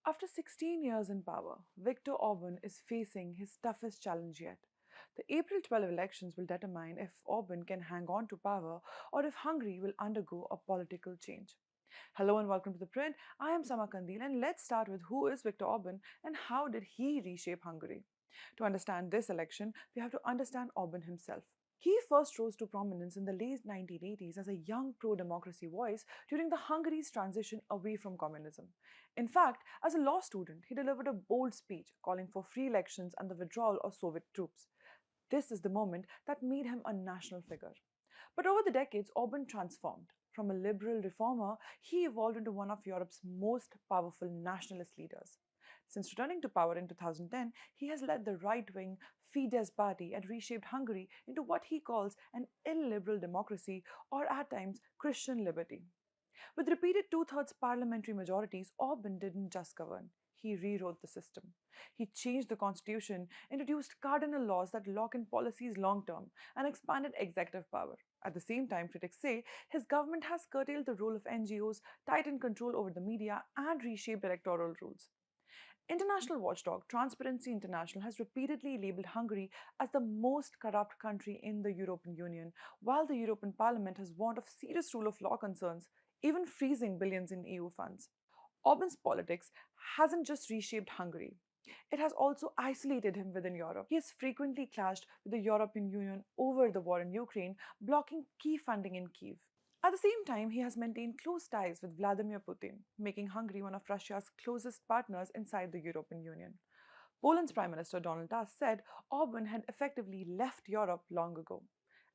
After 16 years in power, Viktor Orban is facing his toughest challenge yet. The April 12 elections will determine if Orban can hang on to power or if Hungary will undergo a political change. Hello and welcome to The Print. I am Samah Qundeel, and let's start with who is Viktor Orban and how did he reshape Hungary. To understand this election, we have to understand Orban himself. He first rose to prominence in the late 1980s as a young pro-democracy voice during the Hungary's transition away from communism. In fact, as a law student, he delivered a bold speech calling for free elections and the withdrawal of Soviet troops. This is the moment that made him a national figure. But over the decades, Orban transformed. From a liberal reformer, he evolved into one of Europe's most powerful nationalist leaders. Since returning to power in 2010, he has led the right-wing Fidesz party and reshaped Hungary into what he calls an illiberal democracy, or at times Christian liberty. With repeated two-thirds parliamentary majorities, Orban didn't just govern. He rewrote the system. He changed the constitution, introduced cardinal laws that lock in policies long-term, and expanded executive power. At the same time, critics say his government has curtailed the role of NGOs, tightened control over the media, and reshaped electoral rules. International watchdog Transparency International has repeatedly labeled Hungary as the most corrupt country in the European Union, while the European Parliament has warned of serious rule of law concerns, even freezing billions in EU funds. Orban's politics hasn't just reshaped Hungary. It has also isolated him within Europe. He has frequently clashed with the European Union over the war in Ukraine, blocking key funding in Kyiv. At the same time, he has maintained close ties with Vladimir Putin, making Hungary one of Russia's closest partners inside the European Union. Poland's Prime Minister Donald Tusk said Orban had effectively left Europe long ago.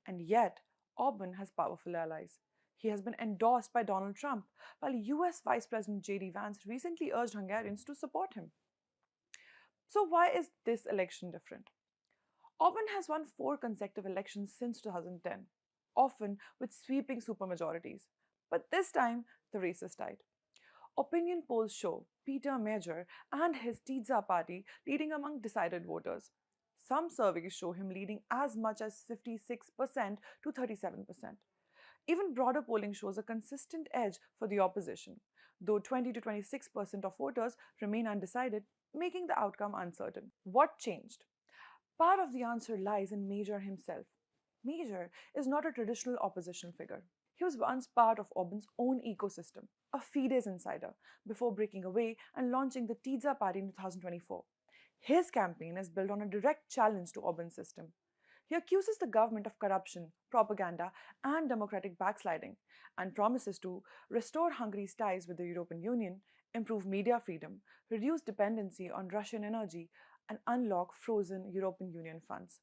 And yet, Orban has powerful allies. He has been endorsed by Donald Trump, while US Vice President J.D. Vance recently urged Hungarians to support him. So why is this election different? Orban has won 4 consecutive elections since 2010, often with sweeping supermajorities. But this time, the race is tight. Opinion polls show Péter Magyar and his TZA party leading among decided voters. Some surveys show him leading as much as 56% to 37%. Even broader polling shows a consistent edge for the opposition, though 20 to 26% of voters remain undecided, making the outcome uncertain. What changed? Part of the answer lies in Magyar himself. Magyar is not a traditional opposition figure. He was once part of Orban's own ecosystem, a Fidesz insider, before breaking away and launching the TZA party in 2024. His campaign is built on a direct challenge to Orban's system. He accuses the government of corruption, propaganda, and democratic backsliding, and promises to restore Hungary's ties with the European Union, improve media freedom, reduce dependency on Russian energy, and unlock frozen European Union funds.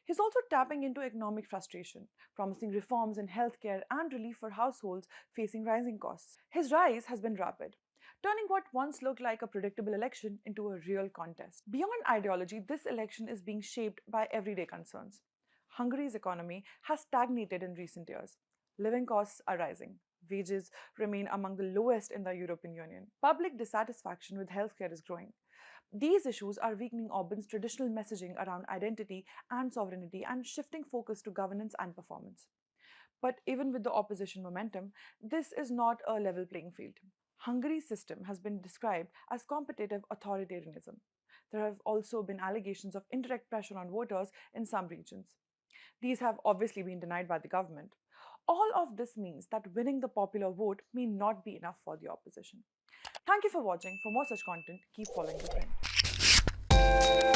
He's also tapping into economic frustration, promising reforms in healthcare and relief for households facing rising costs. His rise has been rapid, turning what once looked like a predictable election into a real contest. Beyond ideology, this election is being shaped by everyday concerns. Hungary's economy has stagnated in recent years. Living costs are rising. Wages remain among the lowest in the European Union. Public dissatisfaction with healthcare is growing. These issues are weakening Orban's traditional messaging around identity and sovereignty and shifting focus to governance and performance. But even with the opposition momentum, this is not a level playing field. Hungary's system has been described as competitive authoritarianism. There have also been allegations of indirect pressure on voters in some regions. These have obviously been denied by the government. All of this means that winning the popular vote may not be enough for the opposition. Thank you for watching. For more such content, keep following The Print.